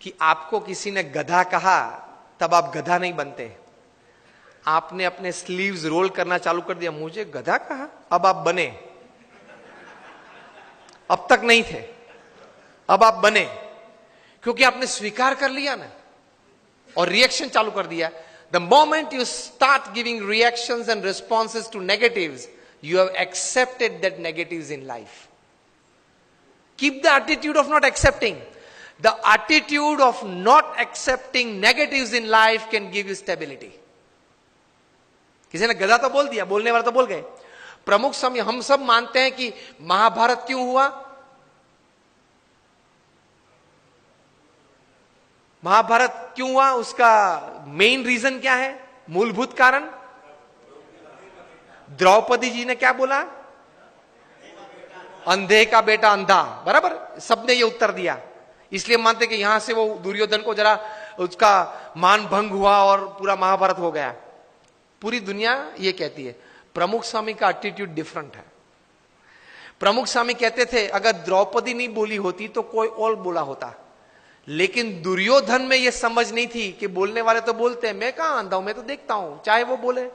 कि आपको किसी ने गधा कहा तब आप गधा नहीं बनते। आपने अपने स्लीव्स रोल करना चालू कर दिया, मुझे गधा कहा, अब आप बने। अब तक नहीं थे, अब आप बने, क्योंकि आपने स्वीकार कर लिया ना और रिएक्शन चालू कर दिया। The moment you start giving reactions and responses to negatives, you have accepted that negatives in life. Keep the attitude of not accepting. The attitude of not accepting negatives in life can give you stability. किसी ने गधा तो बोल दिया, बोलने वाला तो बोल गए। प्रमुख समय हम सब मानते हैं कि महाभारत क्यों हुआ? महाभारत क्यों हुआ? उसका मेन रीजन क्या है? मूलभूत कारण द्रौपदी जी ने क्या बोला? अंधे का बेटा अंधा। बराबर, सबने ये उत्तर दिया। इसलिए मानते कि यहां से वो दुर्योधन को जरा उसका मान भंग हुआ और पूरा महाभारत हो गया। पूरी दुनिया ये कहती है। प्रमुख स्वामी का एटीट्यूड डिफरेंट है। प्रमुख स्वामी कहते थे अगर द्रौपदी नहीं बोली होती तो कोई और बोला होता, लेकिन दुर्योधन में ये समझ नहीं थी कि बोलने वाले तो बोलते हैं, मैं कहां अंधा हूं, मैं तो देखता हूं, चाहे वो बोले।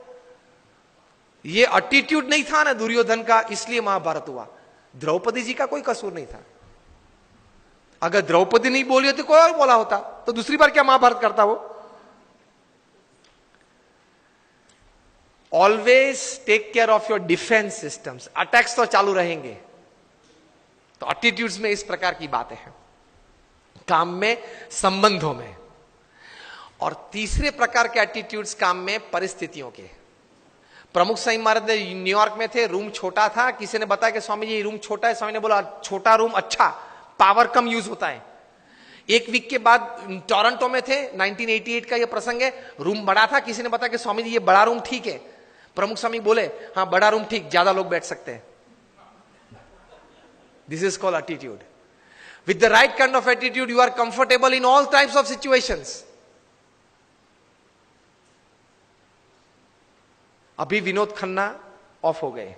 ये एटीट्यूड नहीं था ना दुर्योधन का, इसलिए महाभारत हुआ। द्रौपदी जी का कोई कसूर नहीं था। अगर द्रौपदी नहीं बोली होती कोई और बोला होता तो दूसरी बार क्या महाभारत करता वो? Always take care of your defense systems. Attacks तो चालू रहेंगे। तो एटीट्यूड्स में इस प्रकार की बातें हैं, काम में, संबंधों में। और तीसरे प्रकार के एटीट्यूड्स काम में परिस्थितियों के। प्रमुख स्वामी महाराज न्यूयॉर्क में थे, रूम छोटा था। किसी ने बताया कि स्वामी जी रूम छोटा है। स्वामी ने बोला छोटा रूम अच्छा, पावर कम यूज होता है। एक वीक के बाद टोरंटो में थे, 1988 का ये प्रसंग है। रूम बड़ा था। किसी ने बताया कि स्वामी जी ये बड़ा रूम ठीक है। प्रमुख स्वामी बोले हाँ बड़ा रूम ठीक, ज्यादा लोग बैठ सकते हैं। This is called attitude. With the right kind of attitude you are comfortable in all types of situations. अभी विनोद खन्ना ऑफ हो गए।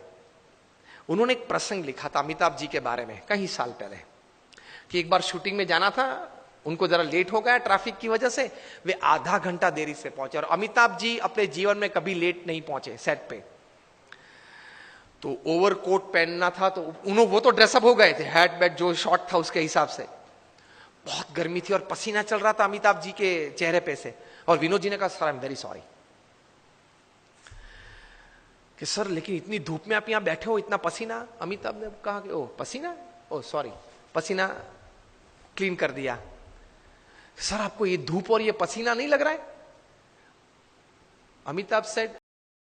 उन्होंने एक प्रसंग लिखा था अमिताभ जी के बारे में कई साल पहले, कि एक बार शूटिंग में जाना था, उनको जरा लेट हो गया ट्रैफिक की वजह से। वे आधा घंटा देरी से पहुंचे और अमिताभ जी अपने जीवन में कभी लेट नहीं पहुंचे सेट पे। तो ओवर कोट पहनना था तो वो तो ड्रेसअप हो गए थे, हैट बैट जो शॉर्ट था उसके हिसाब से। बहुत गर्मी थी और पसीना चल रहा था अमिताभ जी के चेहरे पे से। और विनोद जी ने कहा sir I am very sorry कि सर लेकिन इतनी धूप में आप यहां बैठे हो, इतना पसीना। अमिताभ ने कहा कि ओ पसीना, ओ सॉरी, पसीना क्लीन कर दिया। सर आपको ये धूप और ये पसीना नहीं लग रहा है? अमिताभ सेड